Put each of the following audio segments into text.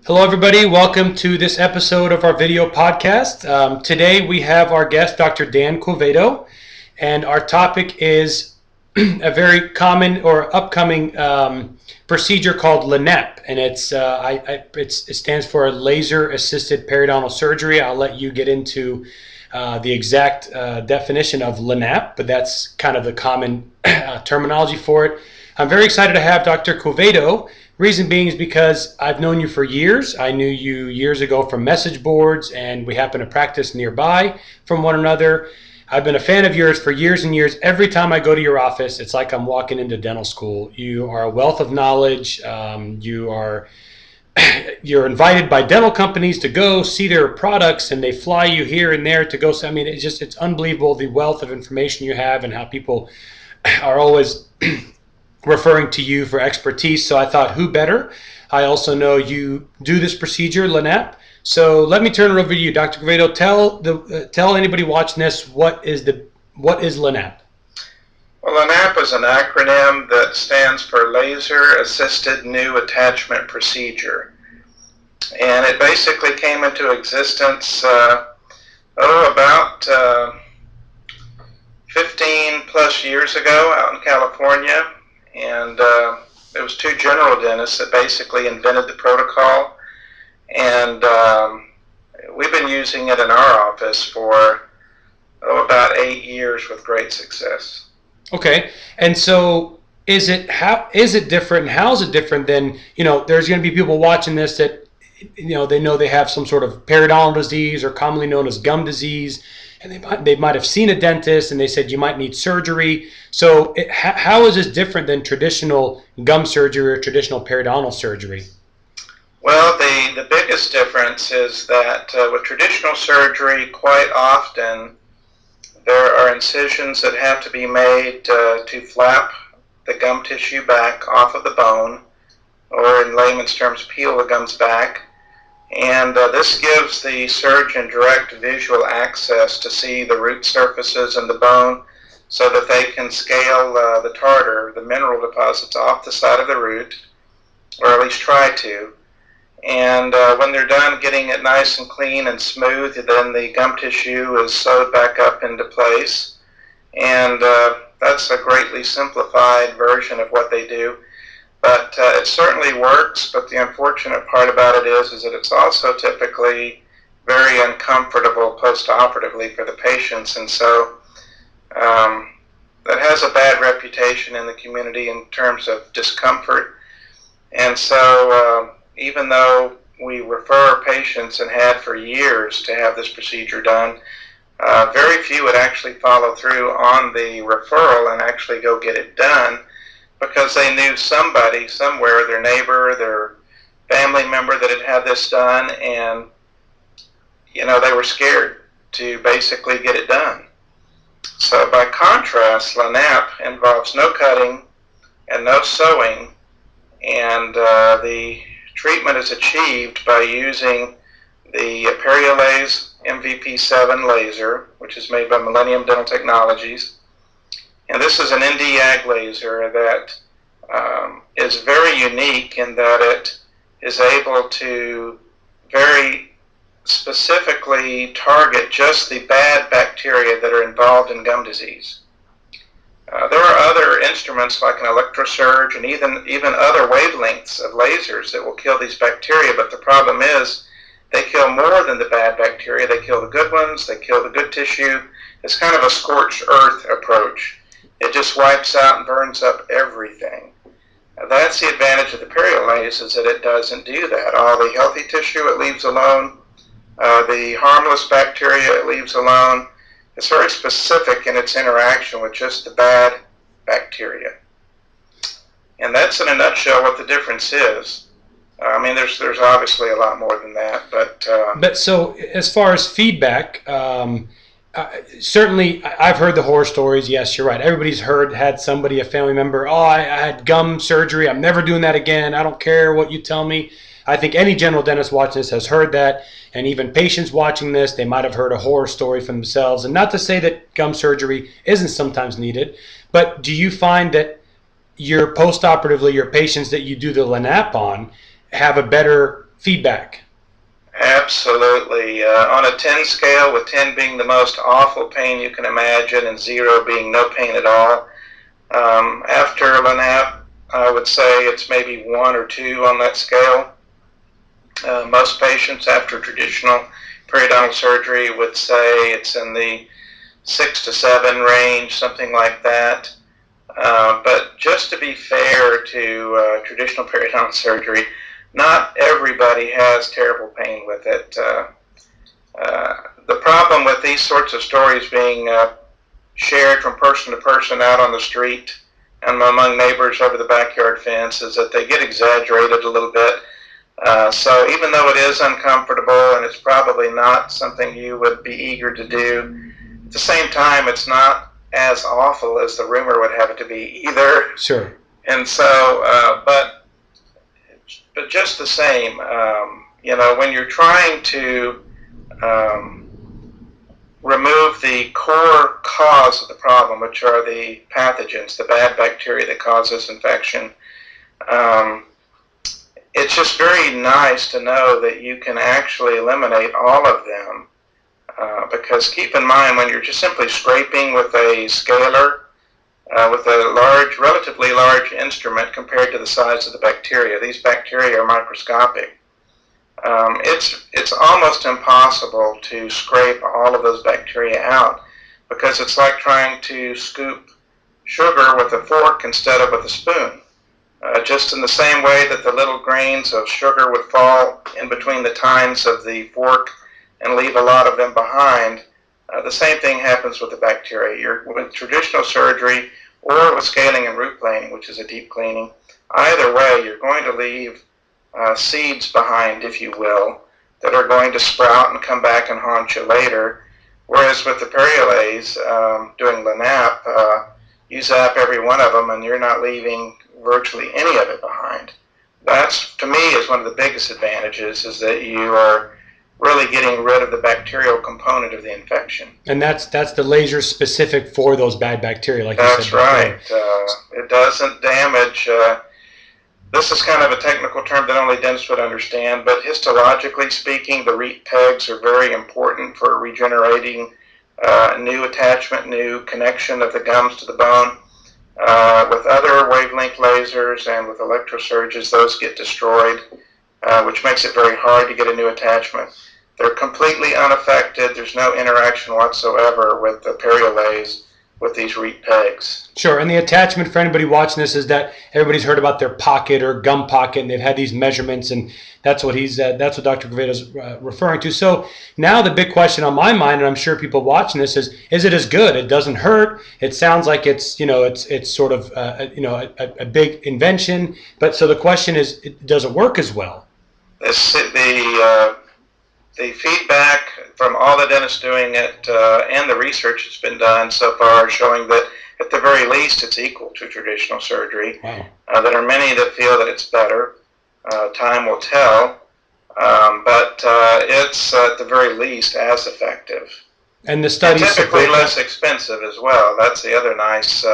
Hello, everybody. Welcome to this episode of our video podcast. Today we have our guest, Dr. Dan Quevedo, and our topic is a very common or upcoming procedure called LANAP, and it stands for laser-assisted periodontal surgery. I'll let you get into the exact definition of LANAP, but that's kind of the common terminology for it. I'm very excited to have Dr. Quevedo. Reason being is because I've known you for years. I knew you years ago from message boards, and we happen to practice nearby from one another. I've been a fan of yours for years and years. Every time I go to your office, it's like I'm walking into dental school. You are a wealth of knowledge. You're invited by dental companies to go see their products, and they fly you here and there to go. I mean, it's unbelievable the wealth of information you have and how people are always referring to you for expertise. So I thought, who better? I also know you do this procedure, LANAP. So let me turn it over to you, Dr. Quevedo. Tell anybody watching this what is LANAP. Well, LANAP is an acronym that stands for Laser Assisted New Attachment Procedure. And it basically came into existence about 15 plus years ago out in California. And it was two general dentists that basically invented the protocol. And we've been using it in our office for about 8 years with great success. Okay, and so is it different, and how is it different than, there's going to be people watching this that, they know they have some sort of periodontal disease or commonly known as gum disease, and they might have seen a dentist and they said you might need surgery. So how is this different than traditional gum surgery or traditional periodontal surgery? Well, the biggest difference is that with traditional surgery, quite often there are incisions that have to be made to flap the gum tissue back off of the bone, or in layman's terms, peel the gums back. And this gives the surgeon direct visual access to see the root surfaces and the bone so that they can scale the tartar, the mineral deposits, off the side of the root, or at least try to. And when they're done getting it nice and clean and smooth, then the gum tissue is sewed back up into place. And that's a greatly simplified version of what they do. But it certainly works, but the unfortunate part about it is that it's also typically very uncomfortable post-operatively for the patients. And so that has a bad reputation in the community in terms of discomfort. And so even though we refer patients and had for years to have this procedure done, very few would actually follow through on the referral and actually go get it done, because they knew somebody somewhere, their neighbor, their family member, that had had this done, and they were scared to basically get it done. So by contrast, LANAP involves no cutting and no sewing, and the treatment is achieved by using the Periolase MVP7 laser, which is made by Millennium Dental Technologies. And this is an Nd:YAG laser that is very unique in that it is able to very specifically target just the bad bacteria that are involved in gum disease. There are other instruments like an electrosurge and even other wavelengths of lasers that will kill these bacteria, but the problem is they kill more than the bad bacteria. They kill the good ones, they kill the good tissue. It's kind of a scorched earth approach. It just wipes out and burns up everything. That's the advantage of the Periolase, is that it doesn't do that. All the healthy tissue it leaves alone. The harmless bacteria it leaves alone. It's very specific in its interaction with just the bad bacteria. And that's in a nutshell what the difference is. I mean, there's obviously a lot more than that, but so as far as feedback, certainly I've heard the horror stories. Yes, you're right. Everybody's had somebody, a family member, I had gum surgery, I'm never doing that again, I don't care what you tell me. I think any general dentist watching this has heard that, and even patients watching this, they might have heard a horror story for themselves. And not to say that gum surgery isn't sometimes needed, but do you find that your post-operatively, your patients that you do the LANAP on have a better feedback? Absolutely. On a 10 scale, with 10 being the most awful pain you can imagine and 0 being no pain at all, after LANAP, I would say it's maybe 1 or 2 on that scale. Most patients after traditional periodontal surgery would say it's in the 6 to 7 range, something like that. But just to be fair to traditional periodontal surgery, not everybody has terrible pain with it. The problem with these sorts of stories being shared from person to person out on the street and among neighbors over the backyard fence is that they get exaggerated a little bit. So even though it is uncomfortable and it's probably not something you would be eager to do, at the same time, it's not as awful as the rumor would have it to be either. Sure. And so, but just the same, when you're trying to remove the core cause of the problem, which are the pathogens, the bad bacteria that cause this infection, it's just very nice to know that you can actually eliminate all of them. Because keep in mind, when you're just simply scraping with a scaler, with a relatively large instrument compared to the size of the bacteria, these bacteria are microscopic. It's almost impossible to scrape all of those bacteria out, because it's like trying to scoop sugar with a fork instead of with a spoon. Just in the same way that the little grains of sugar would fall in between the tines of the fork and leave a lot of them behind, the same thing happens with the bacteria. With traditional surgery or with scaling and root planing, which is a deep cleaning, either way, you're going to leave seeds behind, if you will, that are going to sprout and come back and haunt you later. Whereas with the periolays, doing LANAP, you zap every one of them and you're not leaving virtually any of it behind. That's, to me, is one of the biggest advantages, is that you are really getting rid of the bacterial component of the infection. And that's the laser specific for those bad bacteria, like you said. That's right. It doesn't damage. This is kind of a technical term that only dentists would understand, but histologically speaking, the REIT pegs are very important for regenerating new attachment, new connection of the gums to the bone. With other wavelength lasers and with electrosurges, those get destroyed, which makes it very hard to get a new attachment. They're completely unaffected. There's no interaction whatsoever with the periolays with these REIT pegs. Sure, and the attachment for anybody watching this is that everybody's heard about their pocket or gum pocket, and they've had these measurements, and that's what Dr. Quevedo's referring to. So now the big question on my mind, and I'm sure people watching this, is it as good? It doesn't hurt. It sounds like it's sort of a big invention, but so the question is, does it work as well? The feedback from all the dentists doing it and the research that's been done so far showing that at the very least it's equal to traditional surgery. Wow. There are many that feel that it's better. Time will tell, but it's at the very least as effective. And the studies typically less expensive as well. That's the other nice.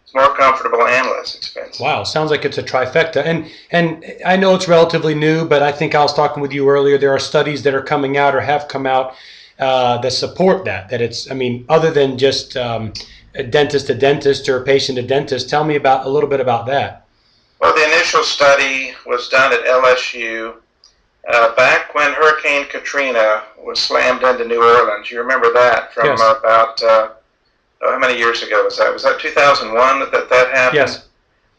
It's more comfortable and less expensive. Wow, sounds like it's a trifecta. And I know it's relatively new, but I think I was talking with you earlier, there are studies that are coming out or have come out that support that it's, other than just a dentist to dentist or patient to dentist. Tell me a little bit about that. Well, the initial study was done at LSU back when Hurricane Katrina was slammed into New Orleans. You remember that from Yes. about... how many years ago was that? Was that 2001 that happened? Yes.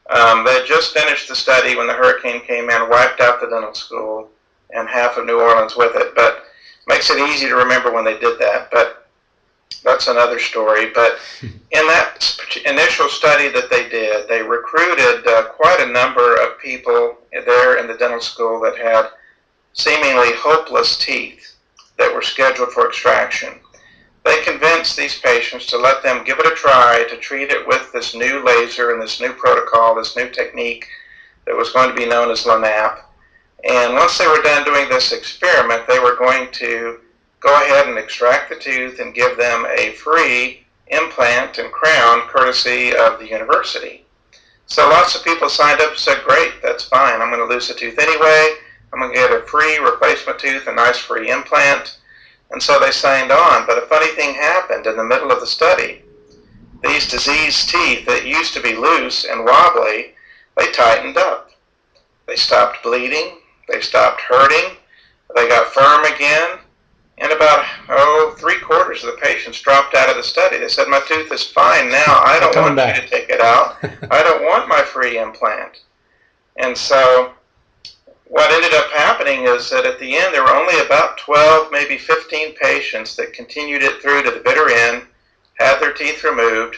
They had just finished the study when the hurricane came in, wiped out the dental school, and half of New Orleans with it. But it makes it easy to remember when they did that. But that's another story. But in that initial study that they did, they recruited quite a number of people there in the dental school that had seemingly hopeless teeth that were scheduled for extraction. They convinced these patients to let them give it a try, to treat it with this new laser and this new protocol, this new technique that was going to be known as LANAP. And once they were done doing this experiment, they were going to go ahead and extract the tooth and give them a free implant and crown courtesy of the university. So lots of people signed up and said, great, that's fine. I'm going to lose the tooth anyway. I'm going to get a free replacement tooth, a nice free implant. And so they signed on. But a funny thing happened in the middle of the study. These diseased teeth that used to be loose and wobbly, they tightened up. They stopped bleeding. They stopped hurting. They got firm again. And about, 3/4 of the patients dropped out of the study. They said, my tooth is fine now. I don't want you to take it out. I don't want my free implant. And so what ended up happening is that at the end there were only about 12, maybe 15 patients that continued it through to the bitter end, had their teeth removed.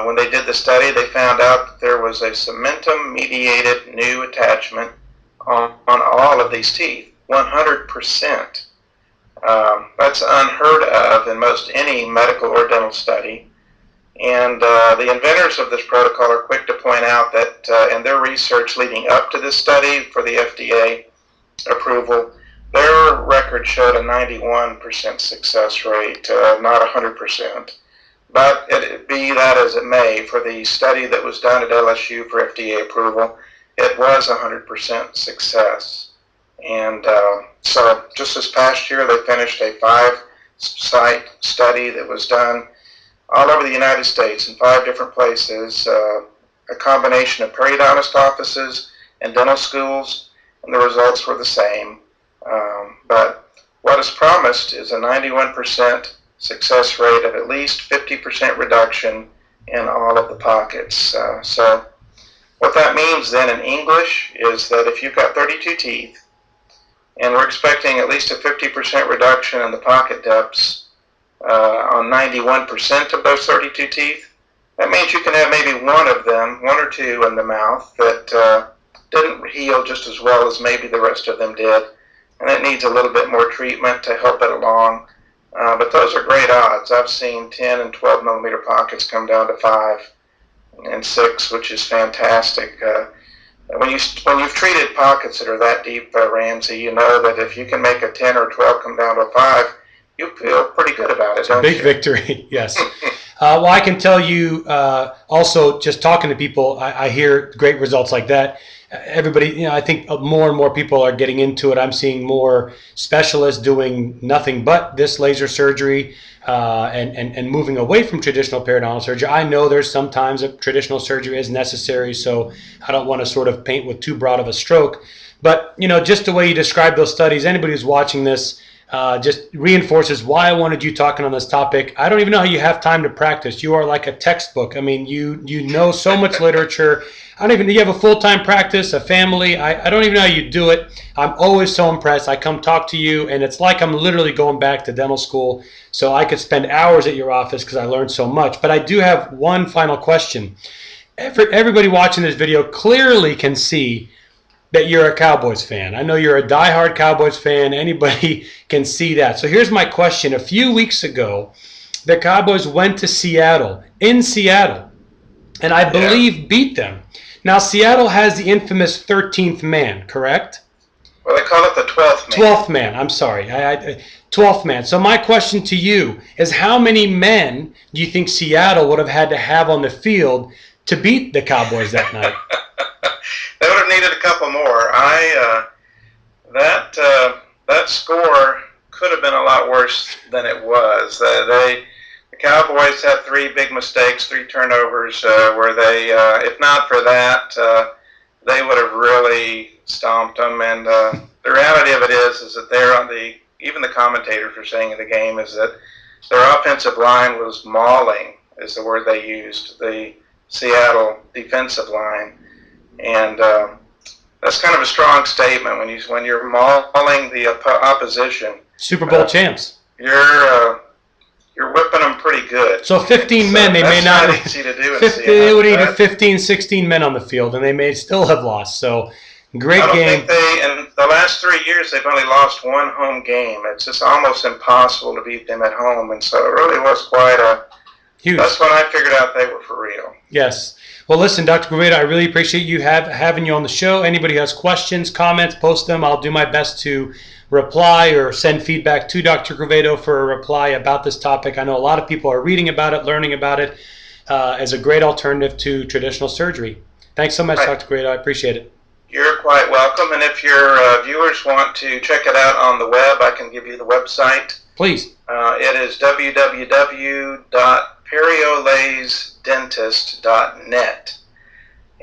When they did the study, they found out that there was a cementum-mediated new attachment on all of these teeth, 100%. That's unheard of in most any medical or dental study. And the inventors of this protocol are quick to point out that in their research leading up to this study for the FDA approval, their record showed a 91% success rate, not 100%. But be that as it may, for the study that was done at LSU for FDA approval, it was 100% success. And so just this past year, they finished a 5-site study that was done all over the United States in 5 different places, a combination of periodontist offices and dental schools, and the results were the same. But what is promised is a 91% success rate of at least 50% reduction in all of the pockets. So what that means then in English is that if you've got 32 teeth, and we're expecting at least a 50% reduction in the pocket depths on 91% of those 32 teeth, that means you can have maybe one of them, 1 or 2 in the mouth that didn't heal just as well as maybe the rest of them did, and it needs a little bit more treatment to help it along. But those are great odds. I've seen 10 and 12 millimeter pockets come down to 5 and 6, which is fantastic. When you've treated pockets that are that deep, Ramsey, you know that if you can make a 10 or 12 come down to a 5, you feel pretty good about it, don't you? Big victory, yes. Well, I can tell you also, just talking to people, I hear great results like that. Everybody, I think more and more people are getting into it. I'm seeing more specialists doing nothing but this laser surgery and moving away from traditional periodontal surgery. I know there's sometimes a traditional surgery is necessary, so I don't want to sort of paint with too broad of a stroke. But, just the way you describe those studies, anybody who's watching this just reinforces why I wanted you talking on this topic. I don't even know how you have time to practice. You are like a textbook. I mean, you know so much literature. You have a full-time practice, a family. I don't even know how you do it. I'm always so impressed. I come talk to you, and it's like I'm literally going back to dental school, so I could spend hours at your office because I learned so much. But I do have one final question. Everybody watching this video clearly can see that you're a Cowboys fan. I know you're a diehard Cowboys fan. Anybody can see that. So here's my question. A few weeks ago, the Cowboys went to Seattle, and I believe beat them. Now, Seattle has the infamous 13th man, correct? Well, they call it the 12th man. 12th man, I'm sorry. 12th man. So my question to you is, how many men do you think Seattle would have had to have on the field to beat the Cowboys that night? They would have needed a couple more. That score could have been a lot worse than it was. The Cowboys had 3 big mistakes, 3 turnovers, where they, if not for that, they would have really stomped them. And the reality of it is that they're on even the commentators were saying in the game is that their offensive line was mauling, is the word they used, the Seattle defensive line. And that's kind of a strong statement when you're mauling the opposition. Super Bowl champs. You're whipping them pretty good. So 15 men, they may not. That's easy to do. They would need 15, 16 men on the field, and they may still have lost. So great game. In the last 3 years, they've only lost 1 home game. It's just almost impossible to beat them at home, and so it really was quite a huge. That's when I figured out they were for real. Yes. Well, listen, Dr. Quevedo, I really appreciate you having you on the show. Anybody who has questions, comments, post them. I'll do my best to reply or send feedback to Dr. Quevedo for a reply about this topic. I know a lot of people are reading about it, learning about it as a great alternative to traditional surgery. Thanks so much, Dr. Quevedo. I appreciate it. You're quite welcome, and if your viewers want to check it out on the web, I can give you the website. Please. It is www.periolesdentist.net,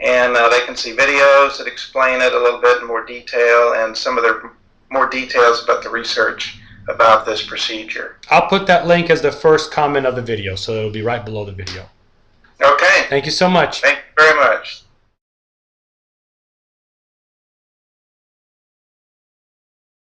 and they can see videos that explain it a little bit in more detail and some of the more details about the research about this procedure. I'll put that link as the first comment of the video, so it'll be right below the video. Okay. Thank you so much. Thank you very much.